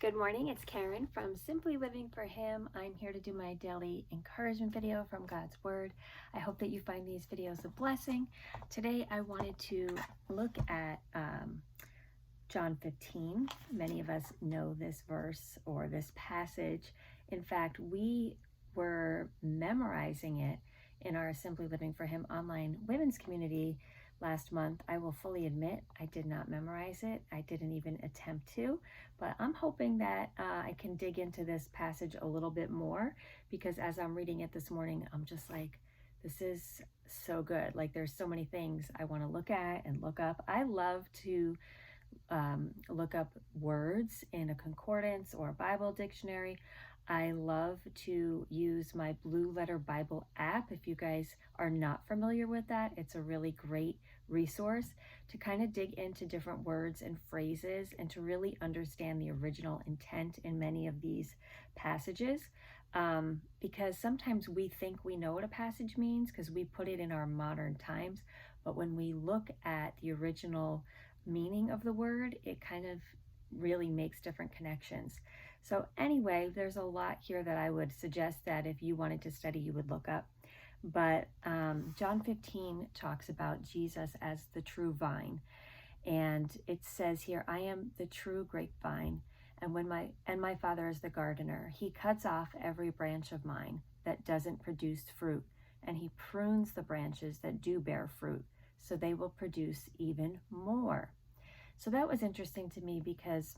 Good morning, it's Karen from Simply Living for Him. I'm here to do my daily encouragement video from God's Word. I hope that you find these videos a blessing. Today I wanted to look at John 15. Many of us know this verse or this passage. In fact, we were memorizing it in our Simply Living for Him online women's community last month. I will fully admit I did not memorize it. I didn't even attempt to, but I'm hoping that I can dig into this passage a little bit more, because as I'm reading it this morning, I'm just like, this is so good. Like, there's so many things I want to look at and look up. I love to look up words in a concordance or a Bible dictionary. I love to use my Blue Letter Bible app. If you guys are not familiar with that, it's a really great resource to kind of dig into different words and phrases and to really understand the original intent in many of these passages. Because sometimes we think we know what a passage means because we put it in our modern times, but when we look at the original meaning of the word, it kind of really makes different connections. So anyway, there's a lot here that I would suggest that if you wanted to study, you would look up. But John 15 talks about Jesus as the true vine. And it says here, I am the true grapevine, and my Father is the gardener. He cuts off every branch of mine that doesn't produce fruit, and he prunes the branches that do bear fruit, so they will produce even more. So that was interesting to me, because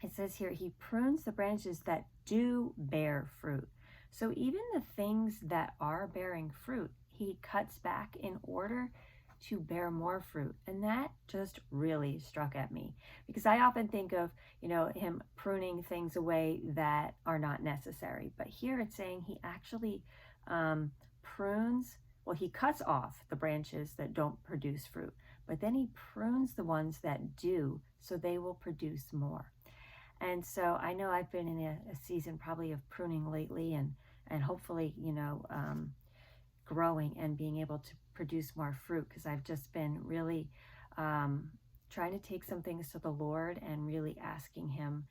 it says here, he prunes the branches that do bear fruit. So even the things that are bearing fruit, he cuts back in order to bear more fruit. And that just really struck at me, because I often think of, him pruning things away that are not necessary. But here it's saying he actually he cuts off the branches that don't produce fruit, but then he prunes the ones that do, so they will produce more. And so I know I've been in a season probably of pruning lately, and hopefully, growing and being able to produce more fruit, because I've just been really trying to take some things to the Lord and really asking him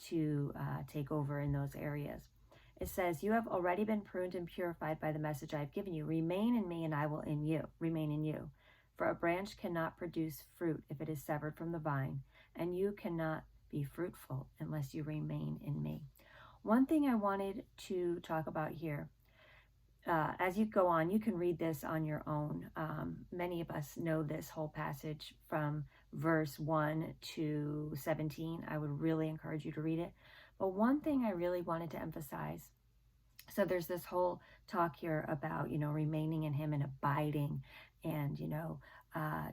to take over in those areas. It says, you have already been pruned and purified by the message I have given you. Remain in me and I will remain in you. For a branch cannot produce fruit if it is severed from the vine, and you cannot be fruitful unless you remain in me. One thing I wanted to talk about here, as you go on, you can read this on your own. Many of us know this whole passage from verse 1 to 17. I would really encourage you to read it. But one thing I really wanted to emphasize, so there's this whole talk here about, remaining in him and abiding, and,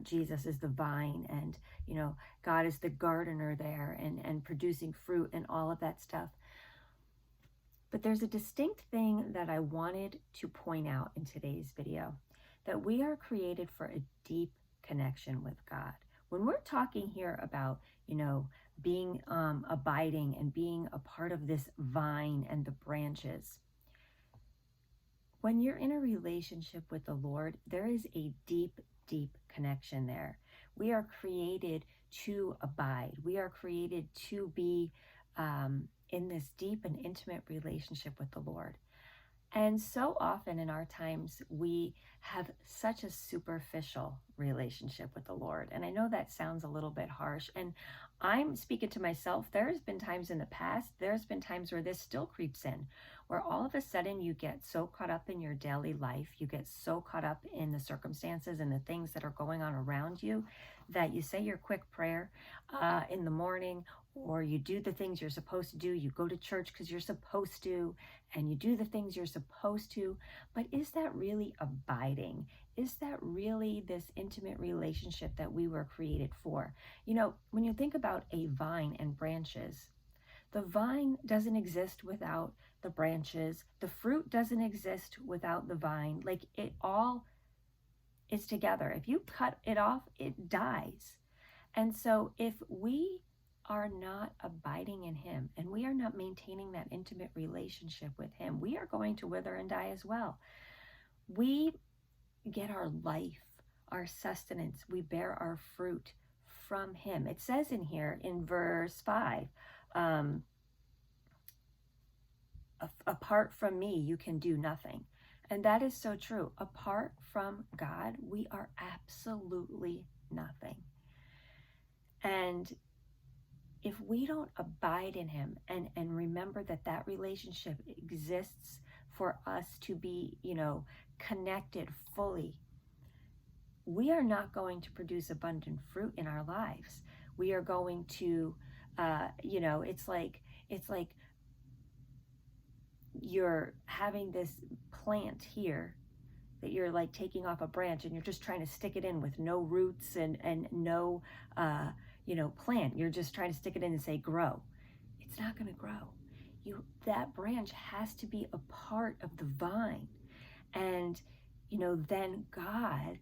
Jesus is the vine, and, God is the gardener there, and producing fruit and all of that stuff. But there's a distinct thing that I wanted to point out in today's video, that we are created for a deep connection with God. When we're talking here about, being abiding and being a part of this vine and the branches, when you're in a relationship with the Lord, there is a deep, deep connection there. We are created to abide. We are created to be in this deep and intimate relationship with the Lord. And so often in our times, we have such a superficial relationship with the Lord. And I know that sounds a little bit harsh. And I'm speaking to myself. There's been times in the past, there's been times where this still creeps in, where all of a sudden you get so caught up in your daily life, you get so caught up in the circumstances and the things that are going on around you, that you say your quick prayer in the morning, or you do the things you're supposed to do. You go to church because you're supposed to, and you do the things you're supposed to. But is that really abiding? Is that really this intimate relationship that we were created for? When you think about a vine and branches, the vine doesn't exist without the branches. The fruit doesn't exist without the vine. Like, it all is together. If you cut it off, it dies. And so if we are not abiding in him, and we are not maintaining that intimate relationship with him, we are going to wither and die as well. We get our life, our sustenance, we bear our fruit from him. It says in here in verse 5, um, apart from me, you can do nothing. And that is so true. Apart from God, we are absolutely nothing. And if we don't abide in him and remember that that relationship exists for us to be, connected fully, we are not going to produce abundant fruit in our lives. We are going to, it's like you're having this plant here that you're like taking off a branch and you're just trying to stick it in with no roots and no plant. You're just trying to stick it in and say grow. It's not going to grow. That branch has to be a part of the vine. And then God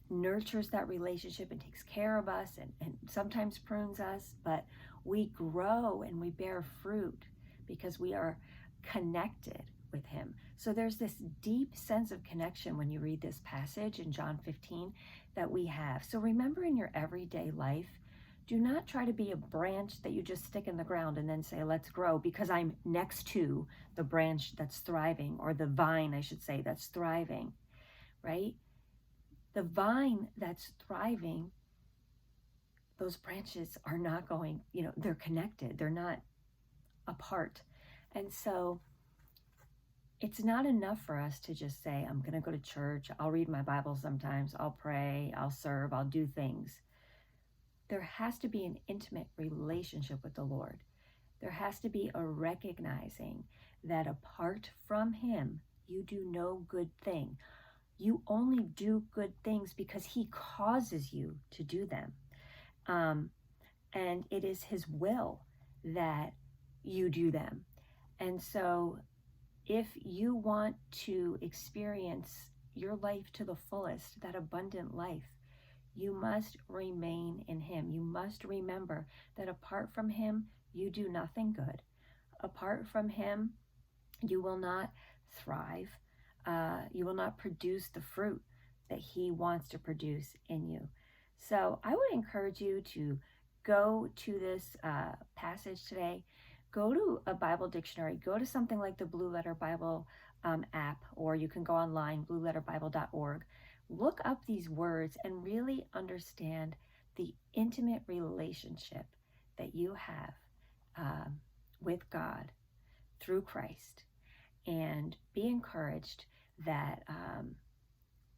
nurtures that relationship and takes care of us and sometimes prunes us, but we grow and we bear fruit because we are connected with him. So there's this deep sense of connection when you read this passage in John 15 that we have. So remember, in your everyday life, do not try to be a branch that you just stick in the ground and then say, let's grow because I'm next to the branch that's thriving, or the vine, I should say, that's thriving, right? The vine that's thriving, those branches are not going, they're connected. They're not apart. And so it's not enough for us to just say, I'm going to go to church, I'll read my Bible sometimes, I'll pray, I'll serve, I'll do things. There has to be an intimate relationship with the Lord. There has to be a recognizing that apart from him, you do no good thing. You only do good things because he causes you to do them. And it is his will that you do them. And so if you want to experience your life to the fullest, that abundant life, you must remain in him. You must remember that apart from him, you do nothing good. Apart from him, you will not thrive. You will not produce the fruit that he wants to produce in you. So I would encourage you to go to this passage today. Go to a Bible dictionary. Go to something like the Blue Letter Bible app, or you can go online, blueletterbible.org. Look up these words and really understand the intimate relationship that you have with God through Christ. And be encouraged that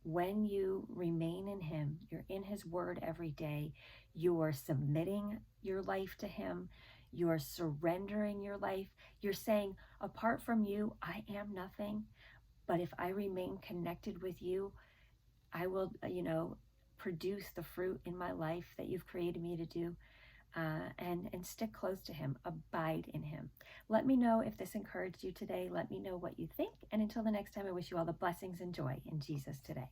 when you remain in him, you're in his word every day, you're submitting your life to him, you're surrendering your life, you're saying, apart from you, I am nothing, but if I remain connected with you, I will, produce the fruit in my life that you've created me to do. And stick close to him, abide in him. Let me know if this encouraged you today. Let me know what you think. And until the next time, I wish you all the blessings and joy in Jesus today.